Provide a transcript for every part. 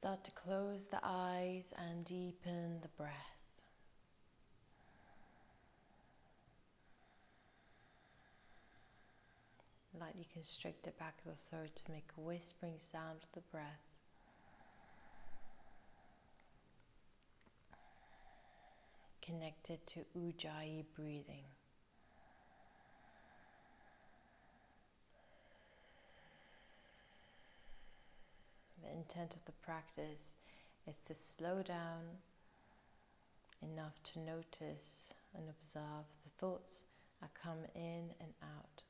Start to close the eyes and deepen the breath. Lightly constrict the back of the throat to make a whispering sound with the breath. Connected to Ujjayi breathing. The intent of the practice is to slow down enough to notice and observe the thoughts that come in and out.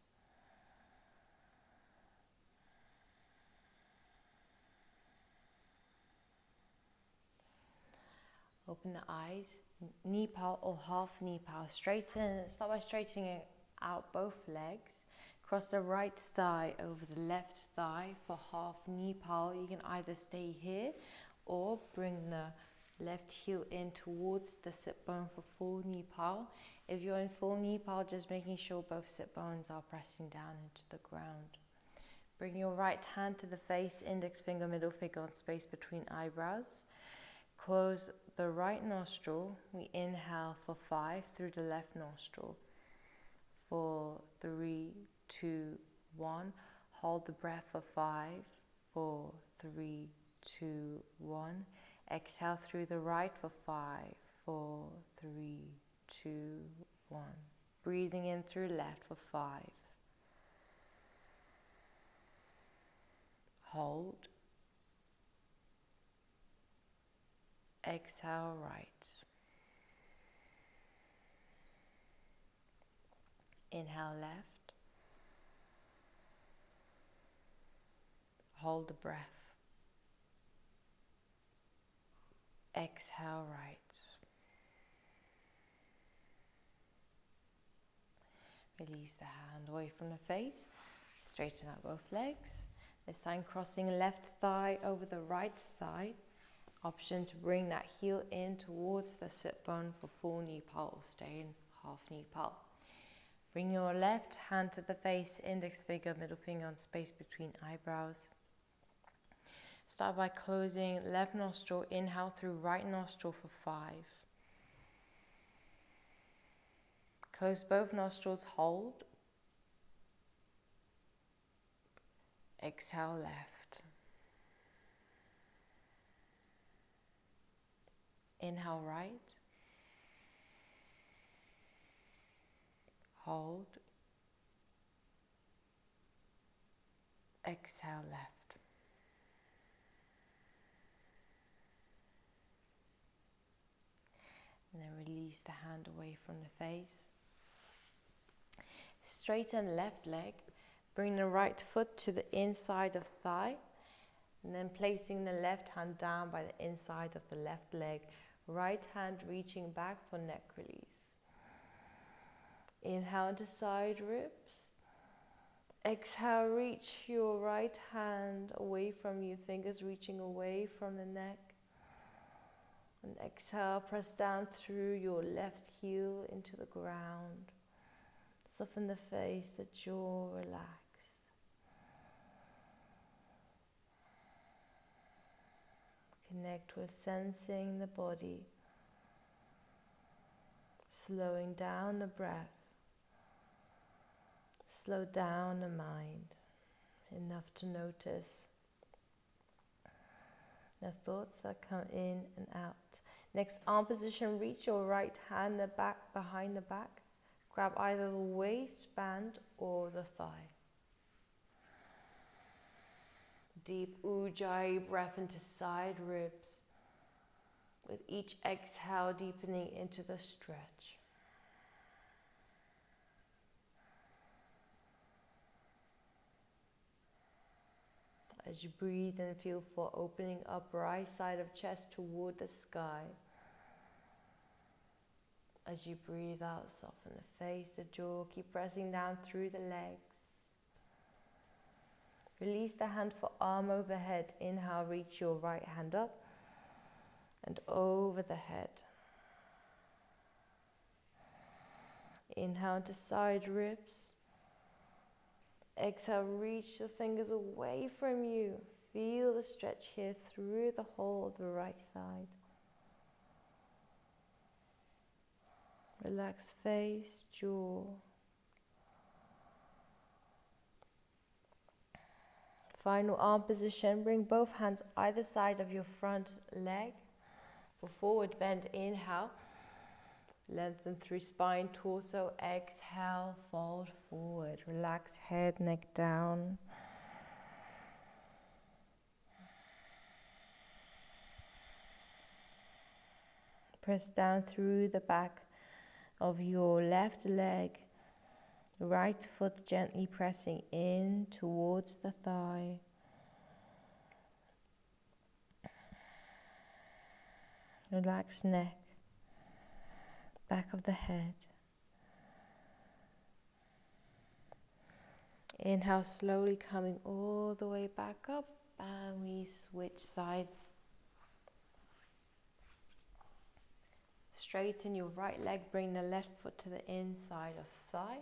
Open the eyes, knee pal or half knee pal. Straighten, start by straightening out both legs. Cross the right thigh over the left thigh for half knee pal. You can either stay here or bring the left heel in towards the sit bone for full knee pal. If you're in full knee pal, just making sure both sit bones are pressing down into the ground. Bring your right hand to the face, index finger, middle finger on space between eyebrows. Close the right nostril. We inhale for 5 through the left nostril. 4, 3, 2, 1. Hold the breath for 5, 4, 3, 2, 1. Exhale through the right for 5, 4, 3, 2, 1. Breathing in through left for 5. Hold. Exhale right. Inhale left. Hold the breath. Exhale right. Release the hand away from the face. Straighten out both legs. This time crossing left thigh over the right thigh. Option to bring that heel in towards the sit bone for full knee pal, or stay in half knee pal. Bring your left hand to the face, index finger, middle finger on space between eyebrows. Start by closing left nostril, inhale through right nostril for 5. Close both nostrils, hold. Exhale left. Inhale right. Hold. Exhale left. And then release the hand away from the face. Straighten left leg. Bring the right foot to the inside of thigh. And then placing the left hand down by the inside of the left leg. Right hand reaching back for neck release. Inhale to side ribs. Exhale, reach your right hand away from you, fingers reaching away from the neck. And exhale, press down through your left heel into the ground. Soften the face, the jaw relaxed. Connect with sensing the body. Slowing down the breath. Slow down the mind. Enough to notice the thoughts that come in and out. Next arm position, reach your right hand the back behind the back. Grab either the waistband or the thigh. Deep Ujjayi breath into side ribs. With each exhale, deepening into the stretch. As you breathe and feel for opening up right side of chest toward the sky. As you breathe out, soften the face, the jaw, keep pressing down through the legs. Release the hand for arm overhead. Inhale, reach your right hand up and over the head. Inhale to side ribs. Exhale, reach the fingers away from you. Feel the stretch here through the whole of the right side. Relax face, jaw. Final arm position. Bring both hands either side of your front leg. For forward bend, inhale. Lengthen through spine, torso. Exhale, fold forward. Relax head, neck down. Press down through the back of your left leg. Right foot gently pressing in towards the thigh. Relax neck, back of the head. Inhale, slowly coming all the way back up, and we switch sides. Straighten your right leg, bring the left foot to the inside of thigh.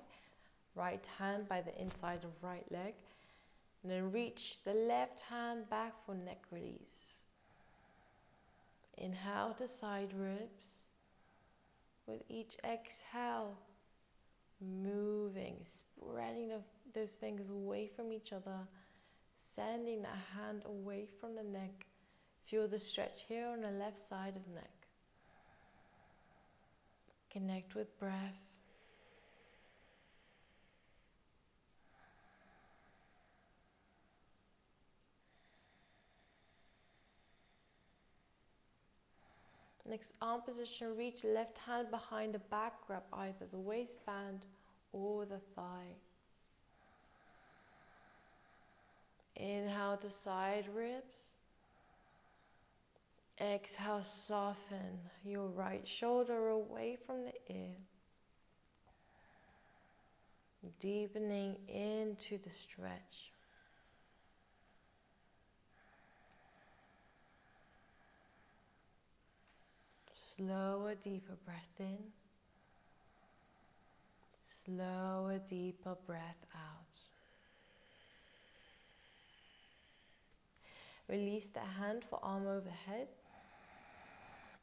Right hand by the inside of right leg. And then reach the left hand back for neck release. Inhale to side ribs. With each exhale, moving, spreading those fingers away from each other, sending that hand away from the neck. Feel the stretch here on the left side of neck. Connect with breath. Next arm position, reach left hand behind the back, grab either the waistband or the thigh. Inhale to side ribs. Exhale, soften your right shoulder away from the ear. Deepening into the stretch. Slower, deeper breath in. Slower, deeper breath out. Release the hand for arm overhead.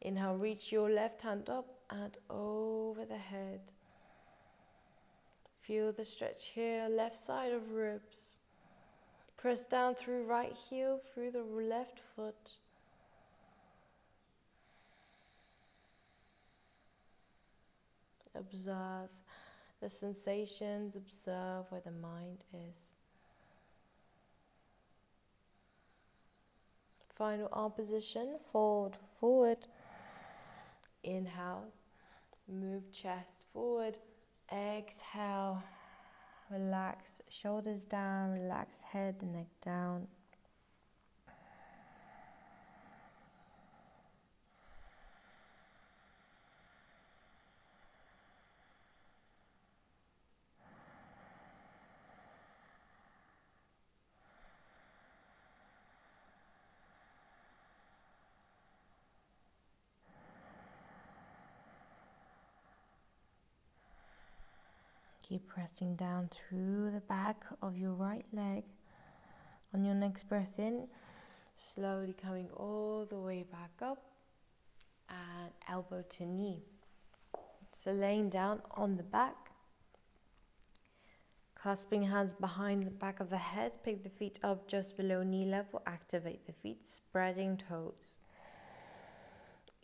Inhale, reach your left hand up and over the head. Feel the stretch here, left side of ribs. Press down through right heel, through the left foot. Observe the sensations, observe where the mind is. Final arm position, fold forward. Inhale, move chest forward. Exhale, relax shoulders down, relax head and neck down. Keep pressing down through the back of your right leg. On your next breath in, slowly coming all the way back up and elbow to knee. So laying down on the back, clasping hands behind the back of the head, pick the feet up just below knee level, activate the feet, spreading toes.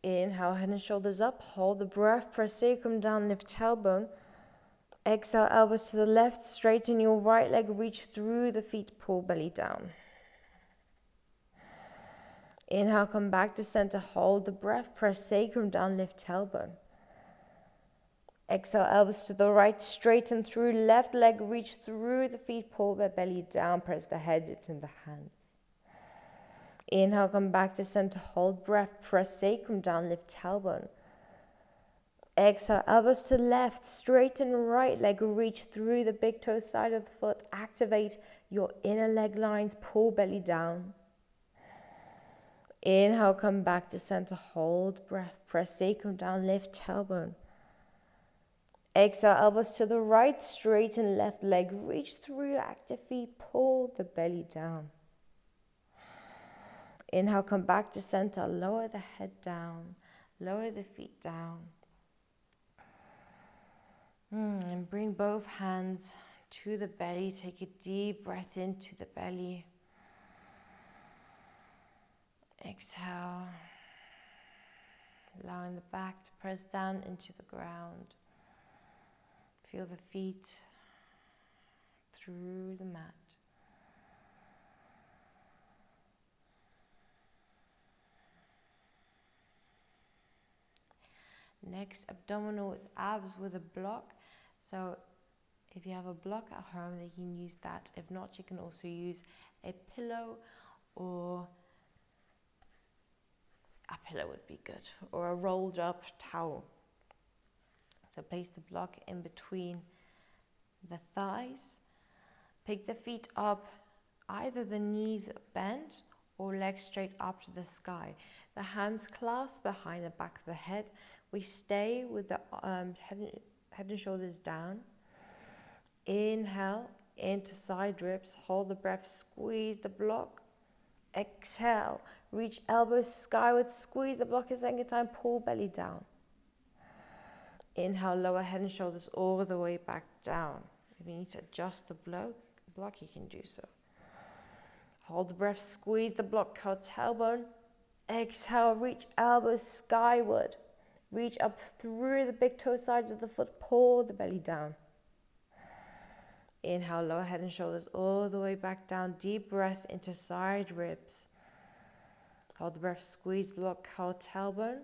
Inhale, head and shoulders up, hold the breath, press sacrum down, lift tailbone. Exhale, elbows to the left, straighten your right leg, reach through the feet, pull belly down. Inhale, come back to center, hold the breath, press sacrum down, lift tailbone. Exhale, elbows to the right, straighten through left leg, reach through the feet, pull the belly down, press the head into the hands. Inhale, come back to center, hold breath, press sacrum down, lift tailbone. Exhale, elbows to left, straighten right leg, reach through the big toe side of the foot, activate your inner leg lines, pull belly down. Inhale, come back to center, hold breath, press sacrum down, lift tailbone. Exhale, elbows to the right, straighten left leg, reach through active feet, pull the belly down. Inhale, come back to center. Lower the head down. Lower the feet down. And bring both hands to the belly. Take a deep breath into the belly. Exhale. Allowing the back to press down into the ground. Feel the feet through the mat. Next, abdominal is abs with a block. So if you have a block at home, then you can use that. If not, you can also use a pillow, or a pillow would be good, or a rolled up towel. So place the block in between the thighs. Pick the feet up, either the knees bent or legs straight up to the sky. The hands clasped behind the back of the head. We stay with the head and shoulders down. Inhale into side ribs. Hold the breath. Squeeze the block. Exhale. Reach elbows skyward. Squeeze the block a second time. Pull belly down. Inhale. Lower head and shoulders all the way back down. If you need to adjust the block, you can do so. Hold the breath. Squeeze the block. Curl tailbone. Exhale. Reach elbows skyward. Reach up through the big toe sides of the foot. Pull the belly down. Inhale, lower head and shoulders all the way back down. Deep breath into side ribs. Hold the breath, squeeze block, curl tailbone.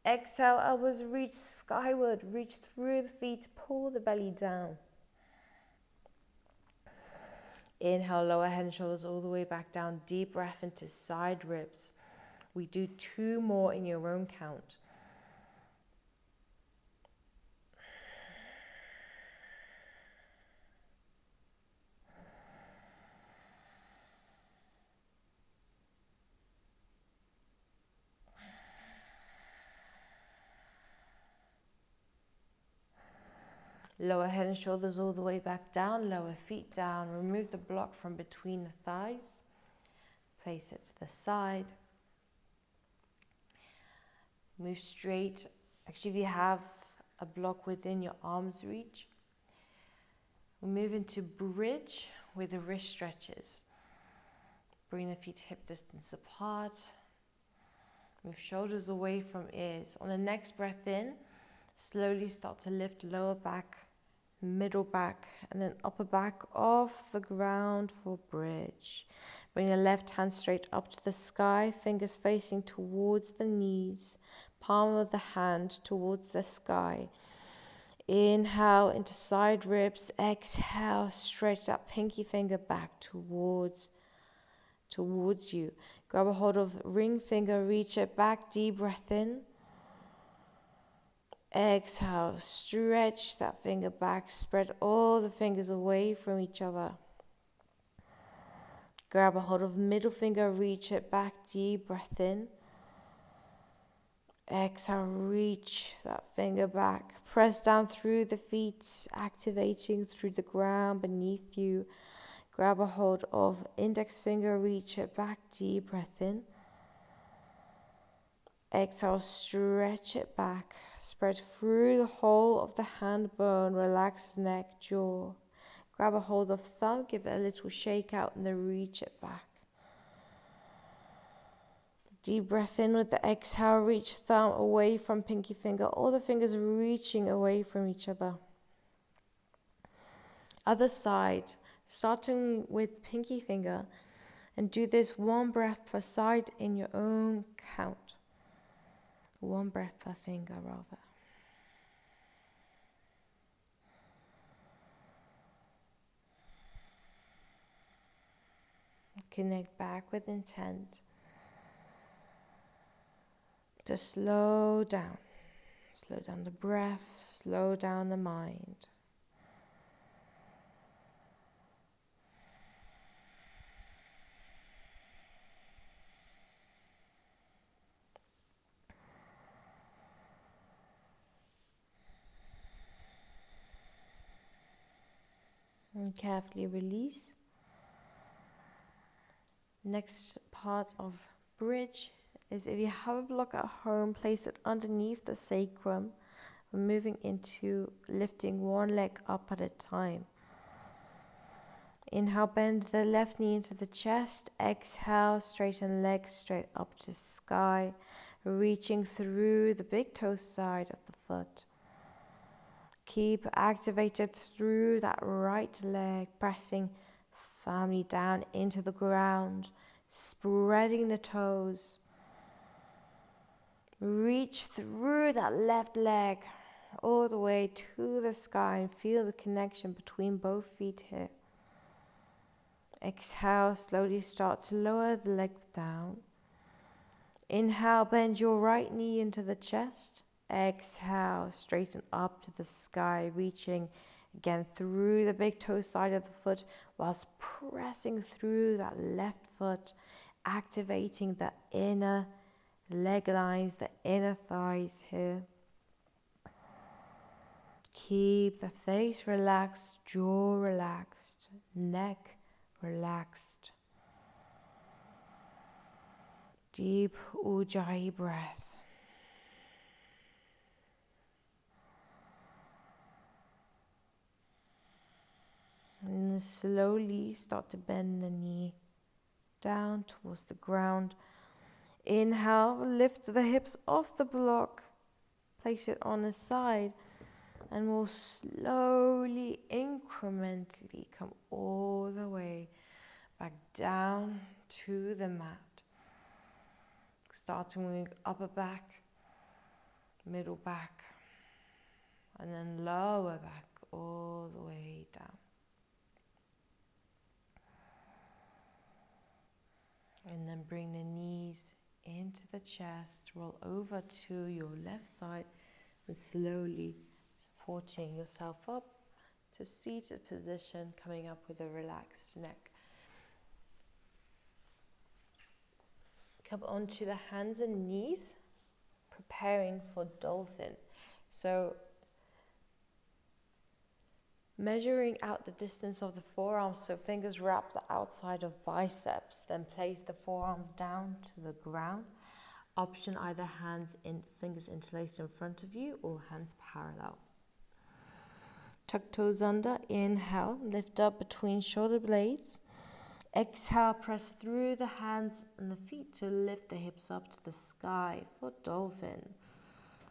Exhale, elbows reach skyward. Reach through the feet, pull the belly down. Inhale, lower head and shoulders all the way back down. Deep breath into side ribs. We do 2 more in your own count. Lower head and shoulders all the way back down, lower feet down. Remove the block from between the thighs. Place it to the side. Move straight. Actually, if you have a block within your arm's reach, we'll move into bridge with the wrist stretches. Bring the feet hip distance apart. Move shoulders away from ears. On the next breath in, slowly start to lift lower back, middle back, and then upper back off the ground for bridge. Bring the left hand straight up to the sky, fingers facing towards the knees, palm of the hand towards the sky. Inhale into side ribs. Exhale, stretch that pinky finger back towards you. Grab a hold of ring finger, reach it back, deep breath in. Exhale, stretch that finger back, spread all the fingers away from each other. Grab a hold of middle finger, reach it back, deep breath in. Exhale, reach that finger back. Press down through the feet, activating through the ground beneath you. Grab a hold of index finger, reach it back, deep breath in. Exhale, stretch it back. Spread through the whole of the hand bone, relax neck, jaw. Grab a hold of thumb, give it a little shake out and then reach it back. Deep breath in with the exhale, reach thumb away from pinky finger, all the fingers reaching away from each other. Other side, starting with pinky finger, and do this 1 breath per side in your own count. 1 breath per finger rather. Connect back with intent to slow down. Slow down the breath, slow down the mind. And carefully release. Next part of bridge is, if you have a block at home, place it underneath the sacrum. We're moving into lifting one leg up at a time. Inhale, bend the left knee into the chest. Exhale, straighten legs straight up to sky, reaching through the big toe side of the foot. Keep activated through that right leg, pressing firmly down into the ground, spreading the toes. Reach through that left leg all the way to the sky and feel the connection between both feet here. Exhale, slowly start to lower the leg down. Inhale, bend your right knee into the chest. Exhale, straighten up to the sky, reaching again through the big toe side of the foot whilst pressing through that left foot, activating the inner leg lines, the inner thighs here. Keep the face relaxed, jaw relaxed, neck relaxed. Deep Ujjayi breath. And then slowly start to bend the knee down towards the ground. Inhale, lift the hips off the block, place it on the side, and we'll slowly, incrementally come all the way back down to the mat. Starting with upper back, middle back, and then lower back all the way down. And then bring the knees into the chest, roll over to your left side, and slowly supporting yourself up to seated position, coming up with a relaxed neck. Come onto the hands and knees, preparing for dolphin. So measuring out the distance of the forearms, so fingers wrap the outside of biceps, then place the forearms down to the ground. Option either fingers interlaced in front of you or hands parallel. Tuck toes under, inhale, lift up between shoulder blades. Exhale, press through the hands and the feet to lift the hips up to the sky for dolphin.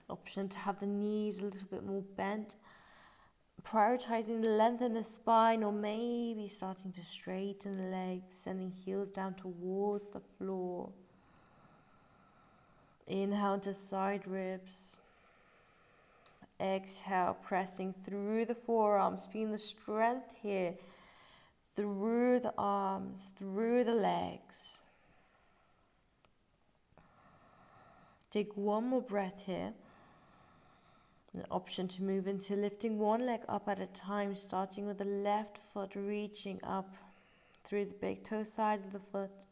Option to have the knees a little bit more bent, prioritizing the length in the spine, or maybe starting to straighten the legs, sending heels down towards the floor. Inhale to side ribs. Exhale, pressing through the forearms, feeling the strength here, through the arms, through the legs. Take one more breath here. An option to move into lifting one leg up at a time, starting with the left foot reaching up through the big toe side of the foot.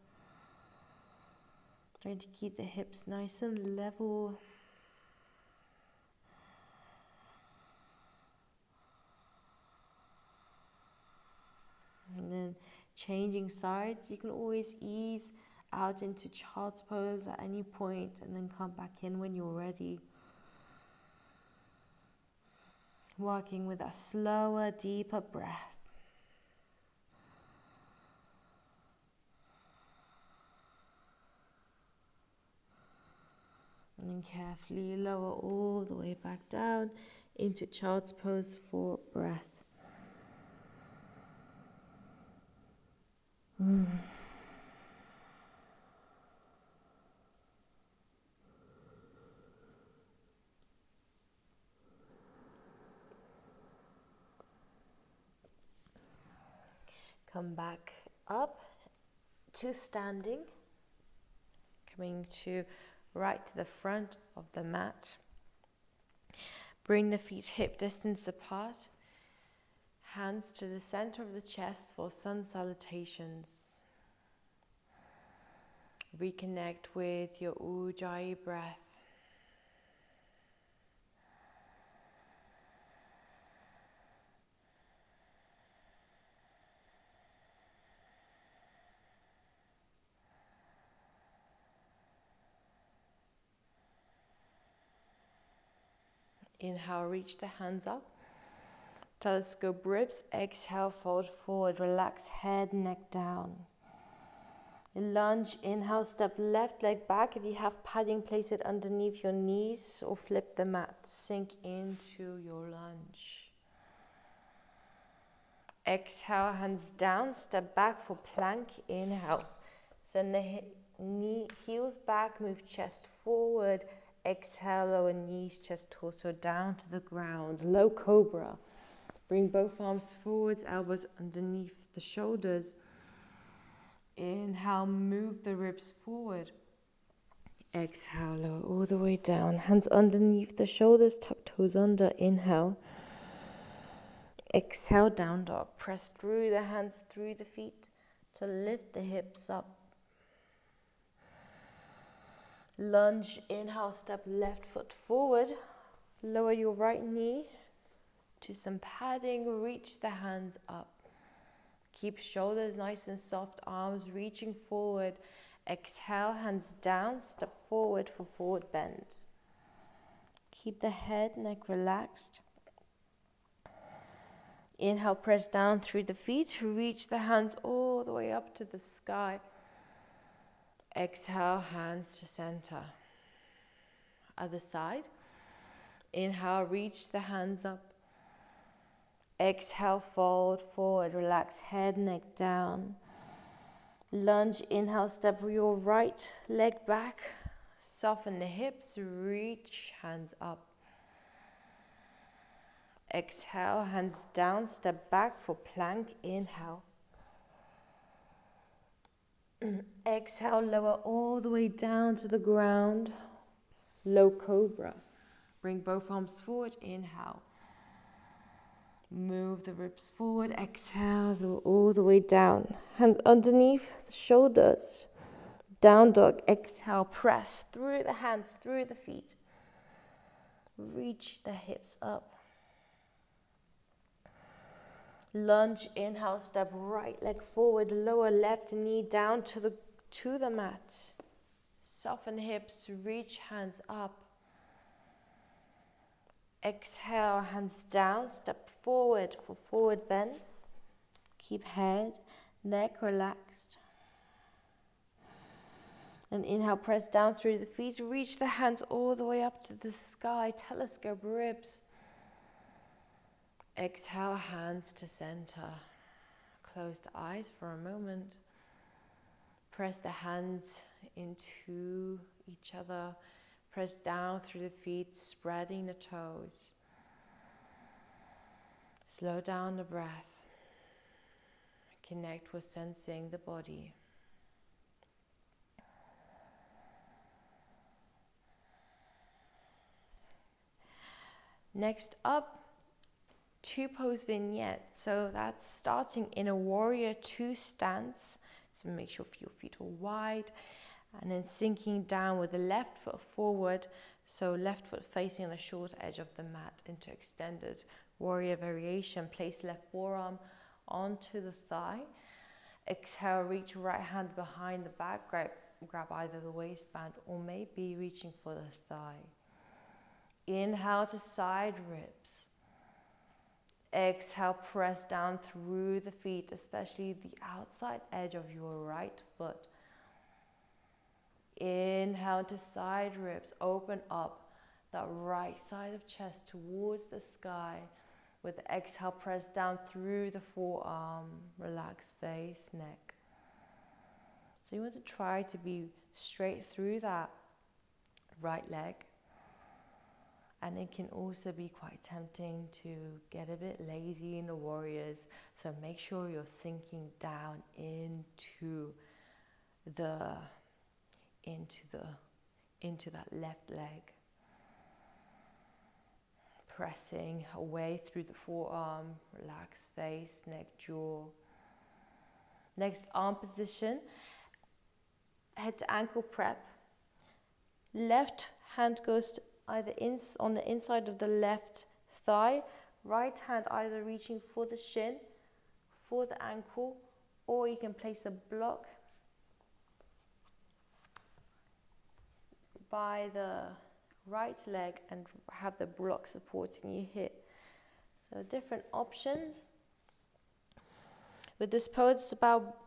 Trying to keep the hips nice and level. And then changing sides, you can always ease out into child's pose at any point and then come back in when you're ready. Working with a slower, deeper breath. And then carefully lower all the way back down into child's pose for breath. Come back up to standing, coming to right to the front of the mat. Bring the feet hip distance apart, hands to the center of the chest for sun salutations. Reconnect with your Ujjayi breath. Inhale, reach the hands up. Telescope ribs. Exhale, fold forward. Relax head, neck down. Lunge, inhale, step left leg back. If you have padding, place it underneath your knees or flip the mat. Sink into your lunge. Exhale, hands down, step back for plank. Inhale. Send the heels back, move chest forward. Exhale, lower knees, chest, torso down to the ground. Low cobra. Bring both arms forwards, elbows underneath the shoulders. Inhale, move the ribs forward. Exhale, lower all the way down. Hands underneath the shoulders, tuck toes under. Inhale. Exhale, down dog. Press through the hands, through the feet to lift the hips up. Lunge, inhale, step left foot forward. Lower your right knee to some padding. Reach the hands up. Keep shoulders nice and soft, arms reaching forward. Exhale, hands down, step forward for forward bend. Keep the head, neck relaxed. Inhale, press down through the feet. Reach the hands all the way up to the sky. Exhale, hands to center. Other side. Inhale, reach the hands up. Exhale, fold forward. Relax head, neck down. Lunge, inhale, step your right leg back. Soften the hips, reach hands up. Exhale, hands down, step back for plank. Inhale. Exhale, lower all the way down to the ground. Low cobra. Bring both arms forward. Inhale. Move the ribs forward. Exhale, lower all the way down. Hands underneath the shoulders. Down dog. Exhale, press through the hands, through the feet. Reach the hips up. Lunge, inhale, step right leg forward, lower left knee down to the mat. Soften hips, reach hands up. Exhale, hands down, step forward for forward bend. Keep head, neck relaxed. And inhale, press down through the feet, reach the hands all the way up to the sky, telescope ribs. Exhale, hands to center. Close the eyes for a moment. Press the hands into each other. Press down through the feet, spreading the toes. Slow down the breath. Connect with sensing the body. Next up, two pose vignette. So that's starting in a warrior two stance. So make sure your feet are wide. And then sinking down with the left foot forward. So left foot facing the short edge of the mat into extended warrior variation. Place left forearm onto the thigh. Exhale, reach right hand behind the back. Grab either the waistband or maybe reaching for the thigh. Inhale to side ribs. Exhale, press down through the feet, especially the outside edge of your right foot. Inhale to side ribs. Open up that right side of chest towards the sky. With the exhale, press down through the forearm. Relax face, neck. So you want to try to be straight through that right leg. And it can also be quite tempting to get a bit lazy in the warriors. So make sure you're sinking down into that left leg. Pressing away through the forearm, relax face, neck, jaw. Next arm position, head to ankle prep. Left hand goes either on the inside of the left thigh, right hand either reaching for the shin, for the ankle, or you can place a block by the right leg and have the block supporting your hip. So different options. With this pose, it's about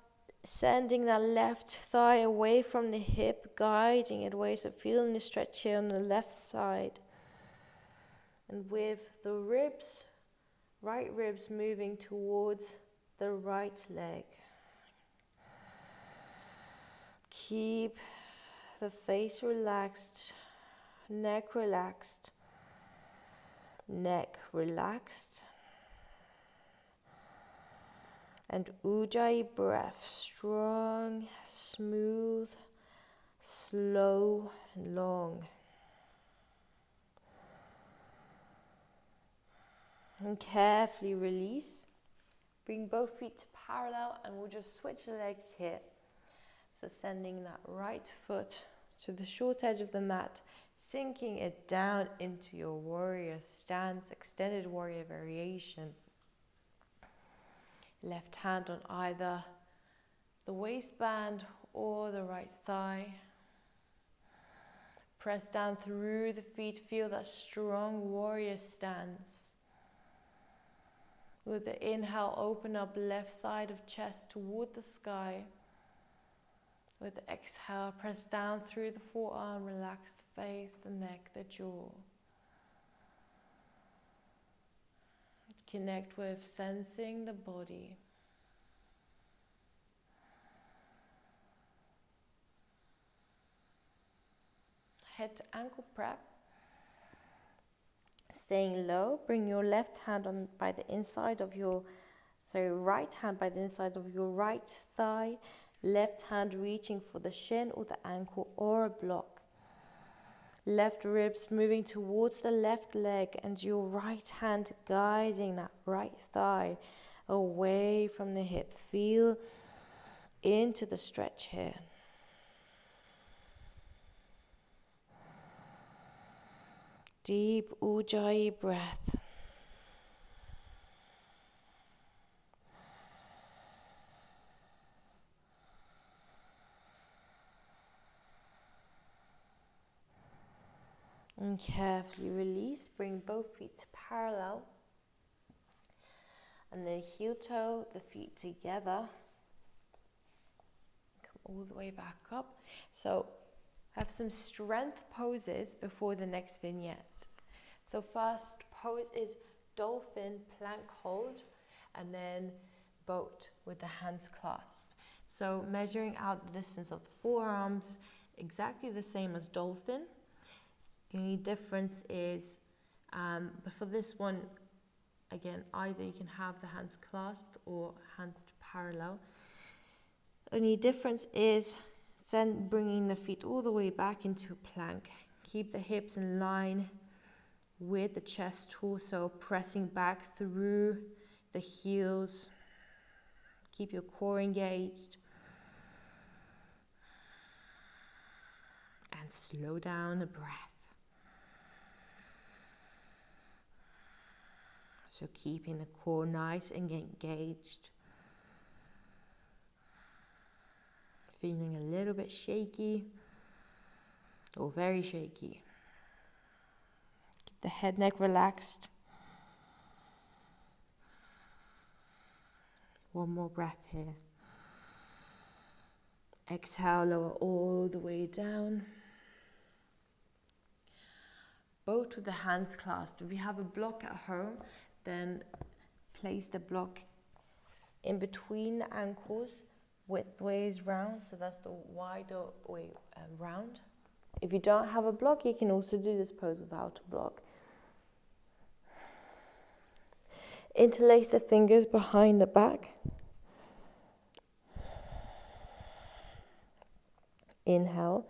sending that left thigh away from the hip, guiding it away. So feeling the stretch here on the left side. And with the ribs, right ribs moving towards the right leg. Keep the face relaxed, neck relaxed, neck relaxed. And Ujjayi breath, strong, smooth, slow and long. And carefully release. Bring both feet parallel and we'll just switch the legs here. So sending that right foot to the short edge of the mat, sinking it down into your warrior stance, extended warrior variation. Left hand on either the waistband or the right thigh. Press down through the feet, feel that strong warrior stance. With the inhale, open up left side of chest toward the sky. With the exhale, press down through the forearm, relax the face, the neck, the jaw. Connect with sensing the body. Head to ankle prep. Staying low, bring your left hand on by the inside of your, right hand by the inside of your right thigh, left hand reaching for the shin or the ankle or a block. Left ribs moving towards the left leg and your right hand guiding that right thigh away from the hip. Feel into the stretch here. Deep Ujjayi breath. And carefully release, bring both feet parallel. And then heel toe the feet together. Come all the way back up. So have some strength poses before the next vignette. So first pose is dolphin plank hold and then boat with the hands clasped. So measuring out the distance of the forearms, exactly the same as dolphin. The only difference is, but for this one, again, either you can have the hands clasped or hands parallel. Only difference is bringing the feet all the way back into plank. Keep the hips in line with the chest, torso, pressing back through the heels. Keep your core engaged. And slow down the breath. So keeping the core nice and engaged. Feeling a little bit shaky or very shaky. Keep the head, neck relaxed. One more breath here. Exhale, lower all the way down. Both with the hands clasped. If you have a block at home, then place the block in between the ankles, widthways round, so that's the wider way round. If you don't have a block, you can also do this pose without a block. Interlace the fingers behind the back. Inhale.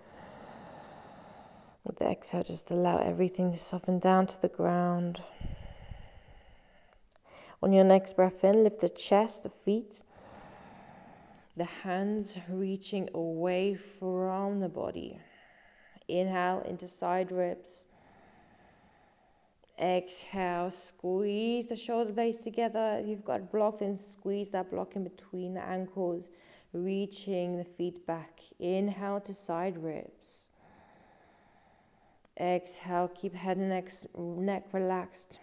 With the exhale, just allow everything to soften down to the ground. On your next breath in, lift the chest, the feet, the hands reaching away from the body. Inhale into side ribs. Exhale, squeeze the shoulder blades together. If you've got a block, then squeeze that block in between the ankles, reaching the feet back. Inhale to side ribs. Exhale, keep head and neck relaxed.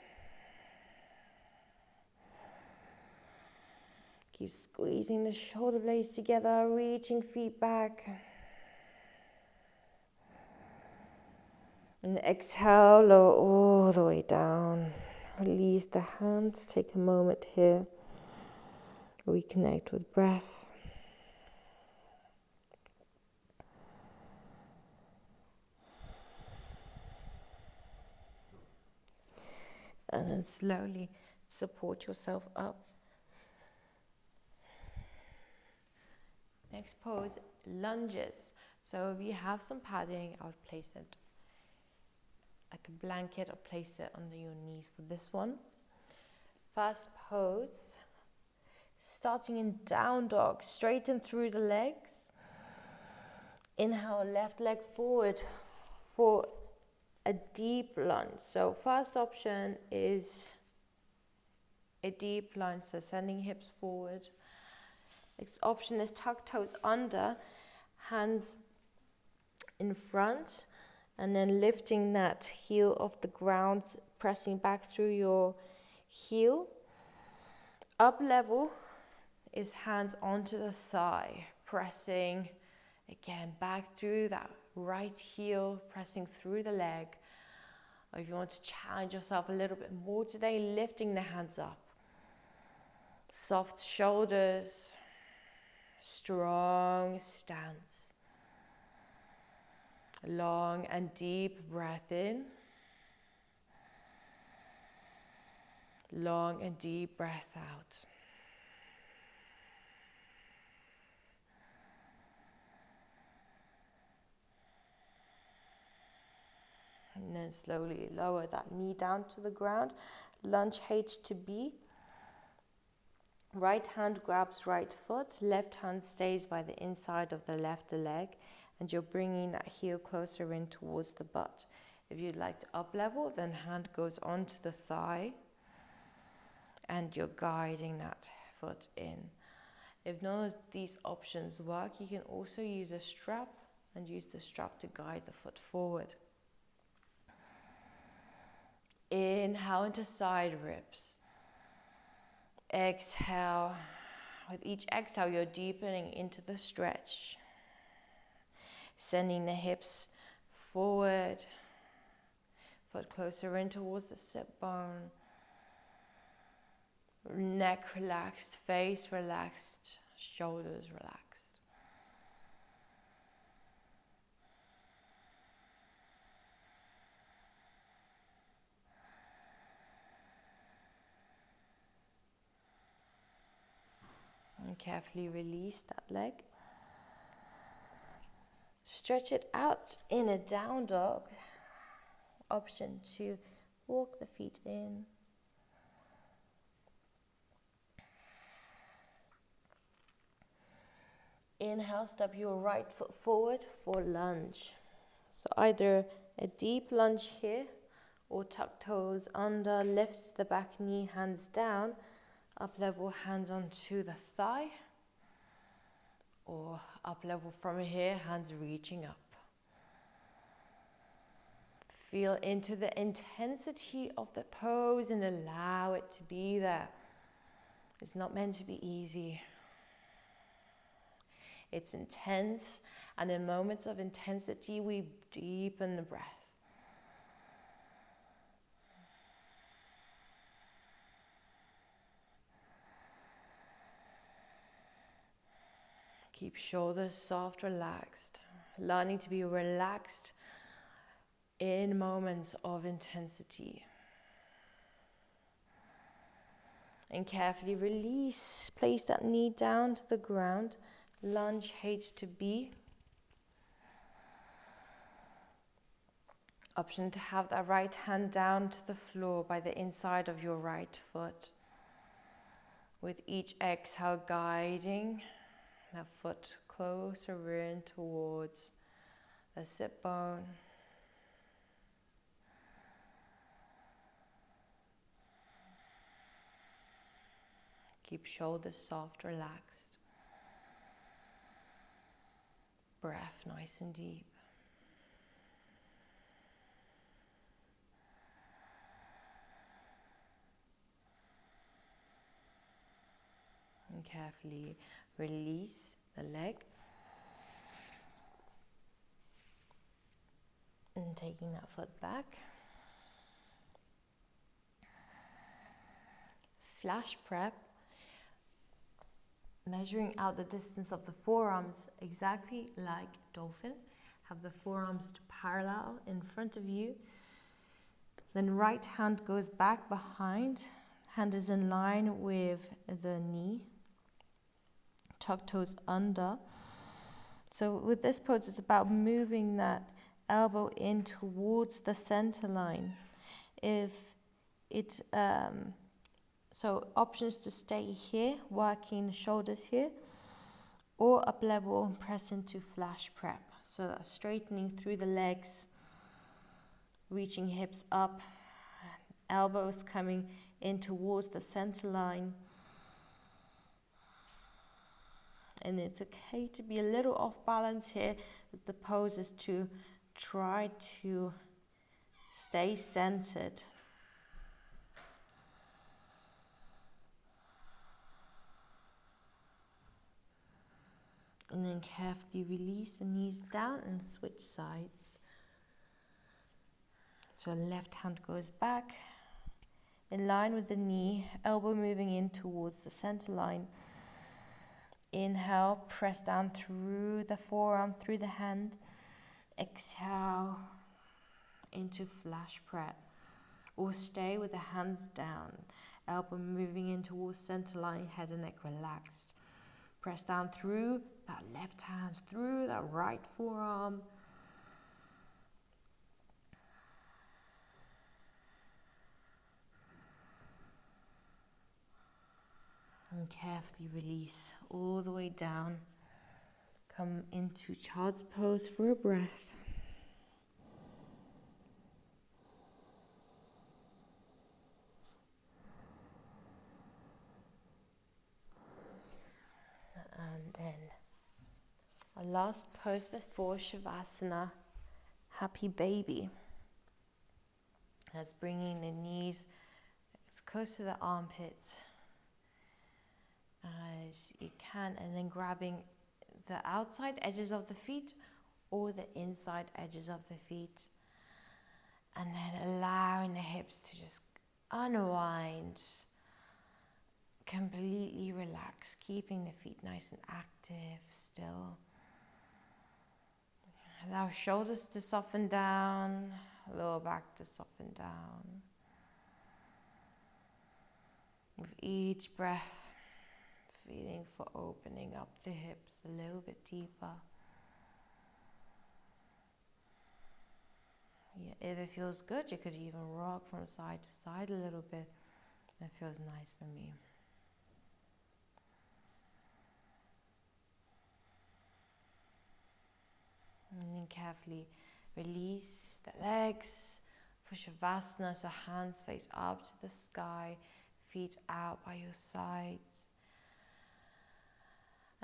Keep squeezing the shoulder blades together, reaching feet back. And exhale, lower all the way down. Release the hands. Take a moment here. Reconnect with breath. And then slowly support yourself up. Next pose, lunges. So if you have some padding, I would place it like a blanket or place it under your knees for this one. First pose, starting in down dog, straighten through the legs. Inhale, left leg forward for a deep lunge. So first option is a deep lunge, so sending hips forward. Next option is tuck toes under, hands in front, and then lifting that heel off the ground, pressing back through your heel. Up level is hands onto the thigh, pressing again back through that right heel, pressing through the leg. Or if you want to challenge yourself a little bit more today, lifting the hands up. Soft shoulders, strong stance. Long and deep breath in. Long and deep breath out. And then slowly lower that knee down to the ground. Lunge H to B. Right hand grabs right foot. Left hand stays by the inside of the left leg. And you're bringing that heel closer in towards the butt. If you'd like to up level, then hand goes onto the thigh. And you're guiding that foot in. If none of these options work, you can also use a strap and use the strap to guide the foot forward. Inhale into side ribs. Exhale. With each exhale, you're deepening into the stretch. Sending the hips forward. Foot closer in towards the sit bone. Neck relaxed, face relaxed, shoulders relaxed. And carefully release that leg. Stretch it out in a down dog. Option to walk the feet in. Inhale, step your right foot forward for lunge. So either a deep lunge here or tuck toes under, lift the back knee, hands down, up level hands onto the thigh, or up level from here, hands reaching up. Feel into the intensity of the pose and allow it to be there. It's not meant to be easy. It's intense, and in moments of intensity, we deepen the breath. Keep shoulders soft, relaxed. Learning to be relaxed in moments of intensity. And carefully release. Place that knee down to the ground. Lunge H to B. Option to have that right hand down to the floor by the inside of your right foot. With each exhale, guiding that foot closer in towards the sit bone. Keep shoulders soft, relaxed. Breath nice and deep. carefully release the leg. And taking that foot back. Flash prep. Measuring out the distance of the forearms exactly like dolphin. Have the forearms parallel in front of you. Then right hand goes back behind. Hand is in line with the knee. Tuck toes under. So with this pose, it's about moving that elbow in towards the center line. So options to stay here, working the shoulders here, or up level and press into flash prep. So that's straightening through the legs, reaching hips up, elbows coming in towards the center line. And it's okay to be a little off balance here. The pose is to try to stay centered. And then carefully release the knees down and switch sides. So left hand goes back, in line with the knee, elbow moving in towards the center line. Inhale, press down through the forearm, through the hand. Exhale into flash prep. Or stay with the hands down, elbow moving in towards center line, head and neck relaxed. Press down through that left hand, through that right forearm. And carefully release all the way down. Come into child's pose for a breath. And then our last pose before Shavasana, happy baby. That's bringing the knees as close to the armpits as you can, and then grabbing the outside edges of the feet or the inside edges of the feet, and then allowing the hips to just unwind, completely relax, keeping the feet nice and active still. Allow shoulders to soften down, lower back to soften down. With each breath, feeling for opening up the hips a little bit deeper. Yeah, if it feels good, you could even rock from side to side a little bit. That feels nice for me. And then carefully release the legs for Shavasana. So hands face up to the sky, feet out by your sides.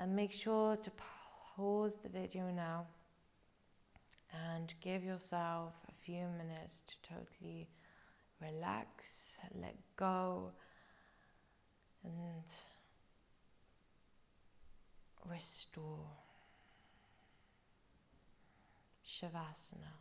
And make sure to pause the video now and give yourself a few minutes to totally relax, let go, and restore. Shavasana.